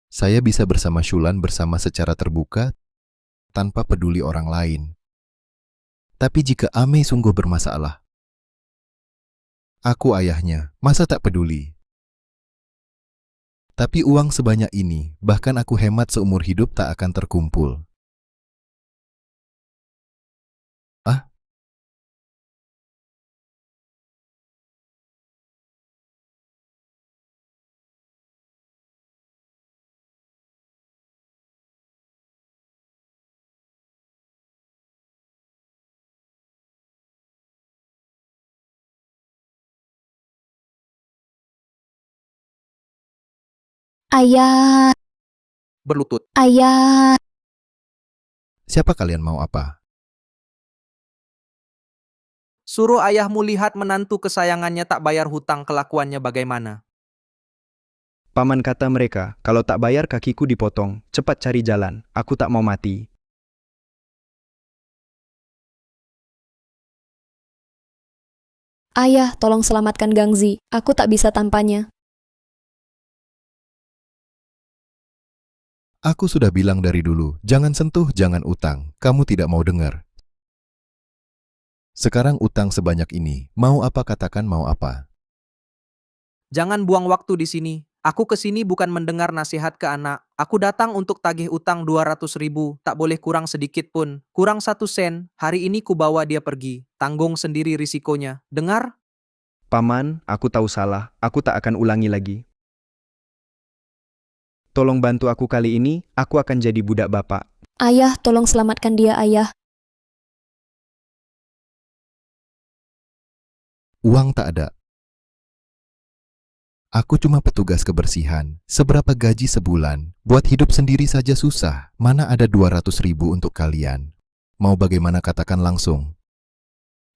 S4: Saya bisa bersama Shulan bersama secara terbuka tanpa peduli orang lain. Tapi jika Amei sungguh bermasalah, aku ayahnya, masa tak peduli? Tapi uang sebanyak ini, bahkan aku hemat seumur hidup tak akan terkumpul. Ah,
S5: Ayah.
S7: berlutut.
S5: Ayah,
S4: Siapa kalian mau apa?
S7: Suruh ayahmu lihat menantu kesayangannya tak bayar hutang, kelakuannya bagaimana.
S6: Paman kata mereka, kalau tak bayar kakiku dipotong, cepat cari jalan, aku tak mau mati.
S5: ayah, tolong selamatkan Gangzi. Aku tak bisa tanpanya.
S4: Aku sudah bilang dari dulu, jangan sentuh, jangan utang. Kamu tidak mau dengar. Sekarang utang sebanyak ini, mau apa katakan mau apa.
S7: Jangan buang waktu di sini. Aku kesini bukan mendengar nasihat ke anak. Aku datang untuk tagih utang 200.000, tak boleh kurang sedikit pun. Kurang 1 sen, hari ini ku bawa dia pergi. Tanggung sendiri risikonya. Dengar?
S6: Paman, aku tahu salah, aku tak akan ulangi lagi. Tolong bantu aku kali ini, aku akan jadi budak bapak.
S5: Ayah, tolong selamatkan dia, ayah.
S4: Uang tak ada. Aku cuma petugas kebersihan. Seberapa gaji sebulan? Buat hidup sendiri saja susah. Mana ada 200.000 untuk kalian? Mau bagaimana katakan langsung.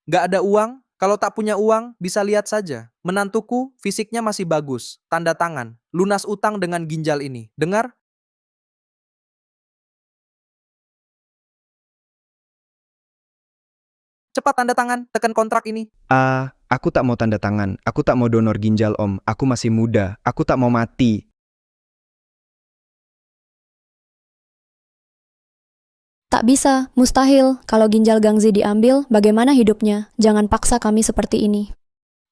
S7: Gak ada uang? Kalau tak punya uang, bisa lihat saja. Menantuku, fisiknya masih bagus. Tanda tangan. Lunas utang dengan ginjal ini. Dengar? Cepat tanda tangan, tekan kontrak ini.
S6: Aku tak mau tanda tangan, aku tak mau donor ginjal om, aku masih muda, aku tak mau mati.
S5: Tak bisa, mustahil. Kalau ginjal Gangzi diambil, bagaimana hidupnya? Jangan paksa kami seperti ini.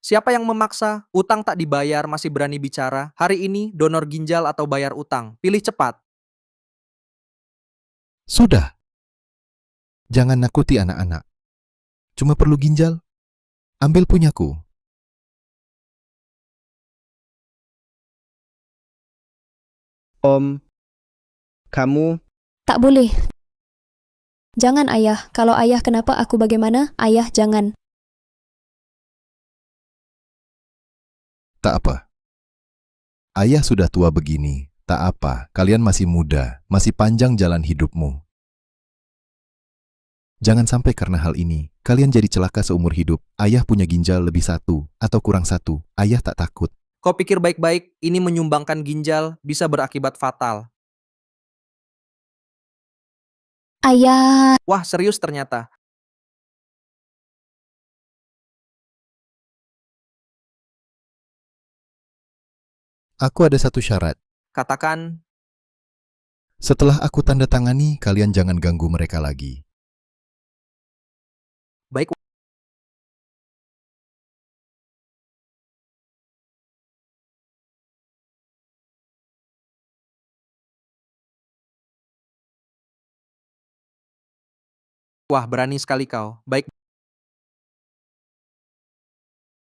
S7: Siapa yang memaksa? Utang tak dibayar, masih berani bicara. Hari ini, donor ginjal atau bayar utang. Pilih cepat.
S4: Sudah. Jangan nakuti anak-anak. Cuma perlu ginjal. Ambil punyaku.
S6: Om, kamu,
S5: Tak boleh. Jangan, ayah. Kalau ayah kenapa aku bagaimana? Ayah, jangan.
S4: Tak apa. Ayah sudah tua begini. Tak apa, kalian masih muda. Masih panjang jalan hidupmu. Jangan sampai karena hal ini, kalian jadi celaka seumur hidup. Ayah punya ginjal lebih 1 atau kurang 1. Ayah tak takut.
S7: Kau pikir baik-baik, ini menyumbangkan ginjal bisa berakibat fatal.
S5: Ayah,
S7: Wah, serius ternyata.
S4: Aku ada satu syarat.
S7: Katakan,
S4: Setelah aku tanda tangani, kalian jangan ganggu mereka lagi.
S7: baik. Wah, berani sekali kau. Baik.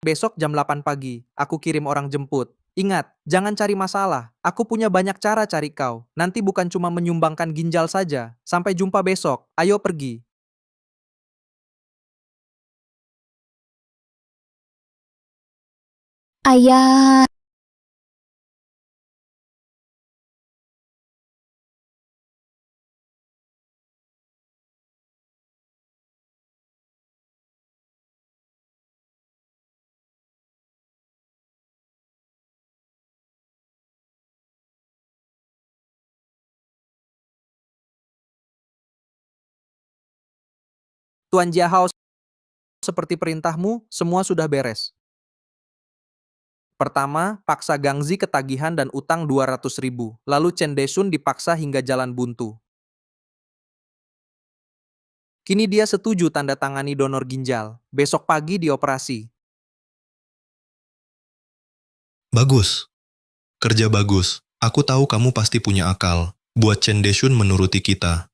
S7: Besok jam 8 pagi, aku kirim orang jemput. Ingat, jangan cari masalah. Aku punya banyak cara cari kau. Nanti bukan cuma menyumbangkan ginjal saja. Sampai jumpa besok. Ayo pergi.
S5: ayah.
S7: Tuan Jiahao, seperti perintahmu, semua sudah beres. Pertama, paksa Gangzi ketagihan dan utang 200.000. Lalu Chen Desun dipaksa hingga jalan buntu. Kini dia setuju tanda tangani donor ginjal. Besok pagi dioperasi.
S1: Bagus. Kerja bagus. Aku tahu kamu pasti punya akal. Buat Chen Desun menuruti kita.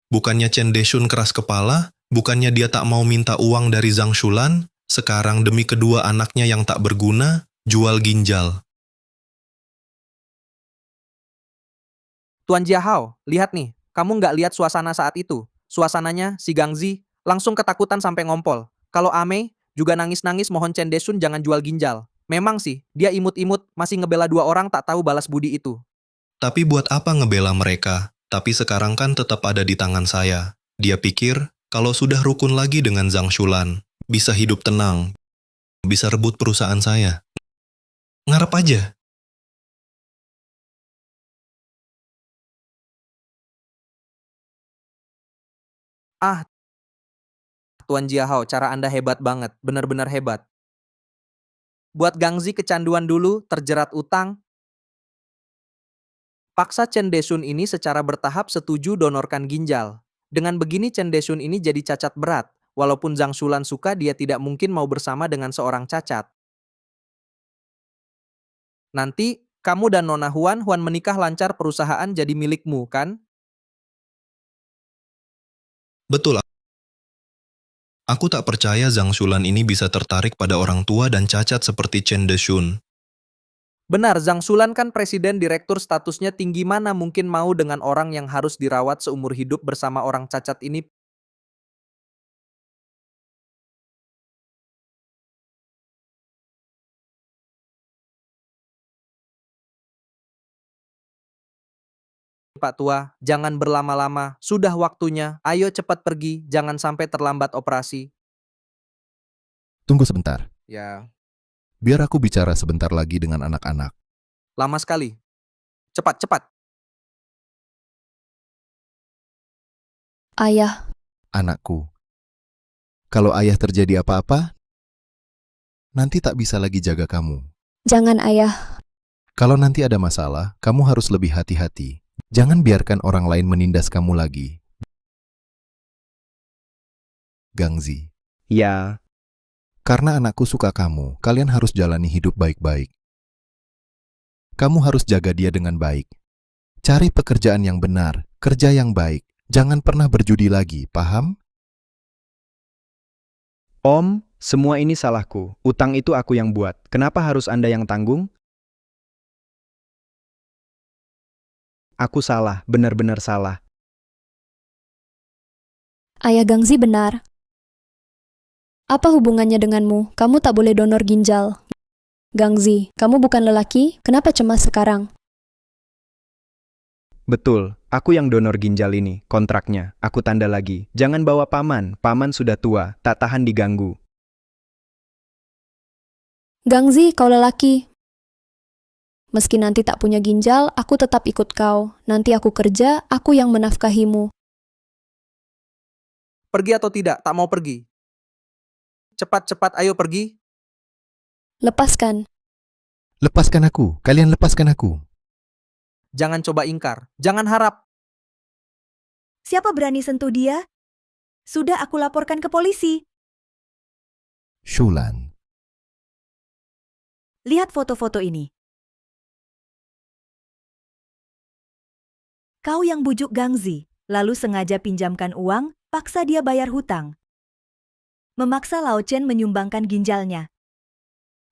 S1: Bukannya Chen Desun keras kepala, bukannya dia tak mau minta uang dari Zhang Shulan, sekarang demi kedua anaknya yang tak berguna, jual ginjal.
S7: Tuan Jiahao, lihat nih. Kamu nggak lihat suasana saat itu. Suasananya, si Gangzi, langsung ketakutan sampai ngompol. Kalau Amei, juga nangis-nangis mohon Chen Desun jangan jual ginjal. Memang sih, dia imut-imut, masih ngebela 2 orang tak tahu balas budi itu.
S1: Tapi buat apa ngebela mereka? Tapi sekarang kan tetap ada di tangan saya. Dia pikir kalau sudah rukun lagi dengan Zhang Shulan, bisa hidup tenang, bisa rebut perusahaan saya. Ngarep aja.
S7: Ah, Tuan Jiahao, cara Anda hebat banget, benar-benar hebat. Buat Gangzi kecanduan dulu, terjerat utang. Paksa Chen Desun ini secara bertahap setuju donorkan ginjal. Dengan begini Chen Desun ini jadi cacat berat. Walaupun Zhang Shulan suka, dia tidak mungkin mau bersama dengan seorang cacat. Nanti, kamu dan Nona Huan menikah lancar, perusahaan jadi milikmu, kan?
S1: Betul. Aku tak percaya Zhang Shulan ini bisa tertarik pada orang tua dan cacat seperti Chen Deshun.
S7: Benar, Zhang Shulan kan presiden direktur, statusnya tinggi, mana mungkin mau dengan orang yang harus dirawat seumur hidup bersama orang cacat ini. Pak Tua, jangan berlama-lama, sudah waktunya, ayo cepat pergi, jangan sampai terlambat operasi.
S4: Tunggu sebentar.
S7: Ya,
S4: Biar aku bicara sebentar lagi dengan anak-anak.
S7: lama sekali. Cepat-cepat.
S5: Ayah,
S4: Anakku, kalau ayah terjadi apa-apa, nanti tak bisa lagi jaga kamu.
S5: jangan ayah.
S4: Kalau nanti ada masalah, kamu harus lebih hati-hati. Jangan biarkan orang lain menindas kamu lagi. Gangzi,
S6: Ya,
S4: karena anakku suka kamu, kalian harus jalani hidup baik-baik. Kamu harus jaga dia dengan baik. Cari pekerjaan yang benar, kerja yang baik. Jangan pernah berjudi lagi, paham?
S6: Om, semua ini salahku. Utang itu aku yang buat. Kenapa harus Anda yang tanggung? Aku salah, benar-benar salah.
S5: Ayah Gangzi benar. Apa hubungannya denganmu? Kamu tak boleh donor ginjal. Gangzi, kamu bukan lelaki, kenapa cemas sekarang?
S6: Betul, aku yang donor ginjal ini, kontraknya. Aku tanda lagi. Jangan bawa paman, paman sudah tua, tak tahan diganggu.
S5: Gangzi, kau lelaki. Meski nanti tak punya ginjal, aku tetap ikut kau. Nanti aku kerja, aku yang menafkahimu.
S7: Pergi atau tidak? Tak mau pergi. Cepat-cepat, ayo pergi.
S5: Lepaskan.
S4: Lepaskan aku, kalian lepaskan aku.
S7: Jangan coba ingkar. Jangan harap.
S3: Siapa berani sentuh dia? Sudah aku laporkan ke polisi.
S4: Shulan,
S3: Lihat foto-foto ini. Kau yang bujuk Gangzi, lalu sengaja pinjamkan uang, paksa dia bayar hutang. Memaksa Lao Chen menyumbangkan ginjalnya.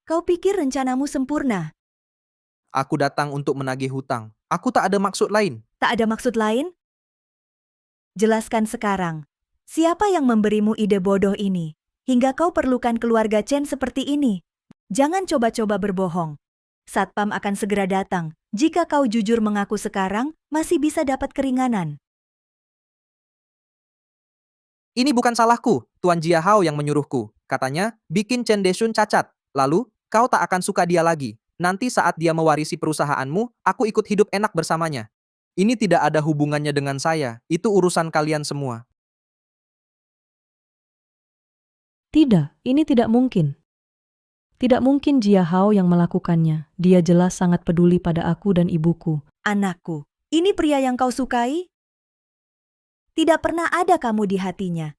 S3: Kau pikir rencanamu sempurna?
S7: Aku datang untuk menagih hutang. Aku tak ada maksud lain.
S3: Tak ada maksud lain? Jelaskan sekarang. Siapa yang memberimu ide bodoh ini? Hingga kau perlukan keluarga Chen seperti ini? Jangan coba-coba berbohong. Satpam akan segera datang. Jika kau jujur mengaku sekarang, masih bisa dapat keringanan.
S7: Ini bukan salahku. Tuan Jiahao yang menyuruhku. Katanya, bikin Chen Deshun cacat. Lalu, kau tak akan suka dia lagi. Nanti saat dia mewarisi perusahaanmu, aku ikut hidup enak bersamanya. Ini tidak ada hubungannya dengan saya. Itu urusan kalian semua.
S2: Tidak, ini tidak mungkin. Tidak mungkin Jiahao yang melakukannya. Dia jelas sangat peduli pada aku dan ibuku.
S3: Anakku, ini pria yang kau sukai? Tidak pernah ada kamu di hatinya.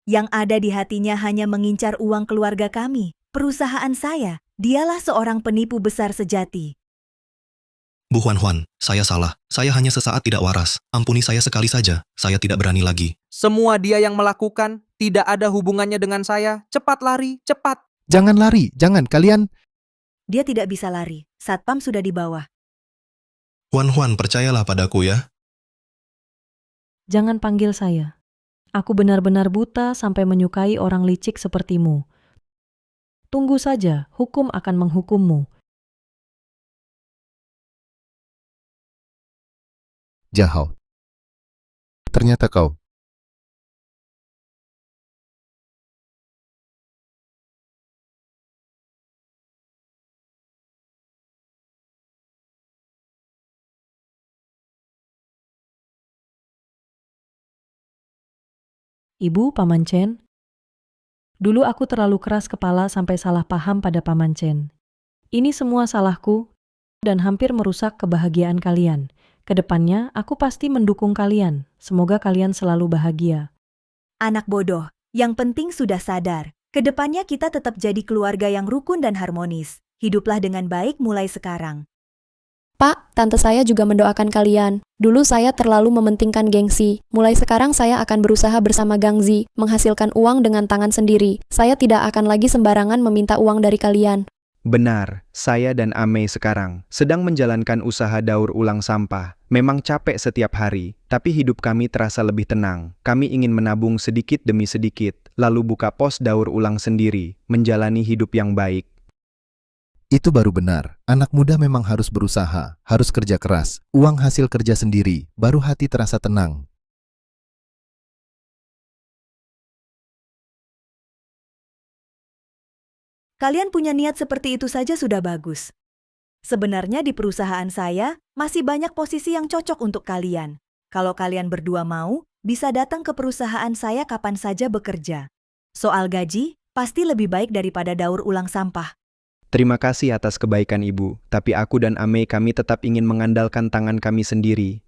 S3: Yang ada di hatinya hanya mengincar uang keluarga kami, perusahaan saya. Dialah seorang penipu besar sejati.
S1: Bu Huan, saya salah. Saya hanya sesaat tidak waras. Ampuni saya sekali saja. Saya tidak berani lagi.
S7: Semua dia yang melakukan, tidak ada hubungannya dengan saya. Cepat lari, cepat.
S4: jangan lari, jangan kalian.
S3: Dia tidak bisa lari. Satpam sudah di bawah.
S1: Huan, percayalah padaku ya.
S2: Jangan panggil saya. Aku benar-benar buta sampai menyukai orang licik sepertimu. Tunggu saja, hukum akan menghukummu.
S4: Jahau. Ternyata kau.
S2: Ibu, Paman Chen. Dulu aku terlalu keras kepala sampai salah paham pada Paman Chen. Ini semua salahku dan hampir merusak kebahagiaan kalian. Kedepannya, aku pasti mendukung kalian. Semoga kalian selalu bahagia.
S3: Anak bodoh, yang penting sudah sadar. Kedepannya kita tetap jadi keluarga yang rukun dan harmonis. Hiduplah dengan baik mulai sekarang.
S5: Pak, tante saya juga mendoakan kalian. Dulu saya terlalu mementingkan gengsi. Mulai sekarang saya akan berusaha bersama Gangzi, menghasilkan uang dengan tangan sendiri. Saya tidak akan lagi sembarangan meminta uang dari kalian.
S6: Benar, saya dan Amei sekarang sedang menjalankan usaha daur ulang sampah. Memang capek setiap hari, tapi hidup kami terasa lebih tenang. Kami ingin menabung sedikit demi sedikit, lalu buka pos daur ulang sendiri, menjalani hidup yang baik.
S4: Itu baru benar. Anak muda memang harus berusaha, harus kerja keras. Uang hasil kerja sendiri, baru hati terasa tenang.
S3: Kalian punya niat seperti itu saja sudah bagus. Sebenarnya di perusahaan saya, masih banyak posisi yang cocok untuk kalian. Kalau kalian berdua mau, bisa datang ke perusahaan saya kapan saja bekerja. Soal gaji, pasti lebih baik daripada daur ulang sampah.
S6: Terima kasih atas kebaikan Ibu, tapi aku dan Amei kami tetap ingin mengandalkan tangan kami sendiri.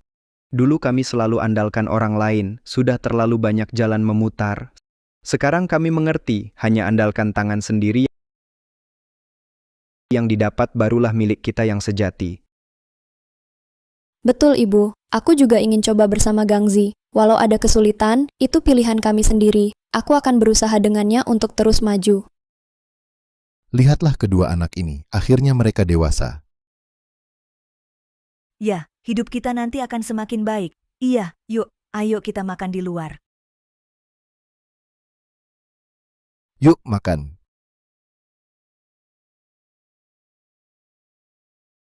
S6: Dulu kami selalu andalkan orang lain, sudah terlalu banyak jalan memutar. Sekarang kami mengerti, hanya andalkan tangan sendiri yang didapat barulah milik kita yang sejati.
S5: Betul, Ibu. Aku juga ingin coba bersama Gangzi. Walau ada kesulitan, itu pilihan kami sendiri. Aku akan berusaha dengannya untuk terus maju.
S4: Lihatlah kedua anak ini, akhirnya mereka dewasa.
S3: Ya, hidup kita nanti akan semakin baik. Iya, yuk, ayo kita makan di luar.
S4: Yuk makan.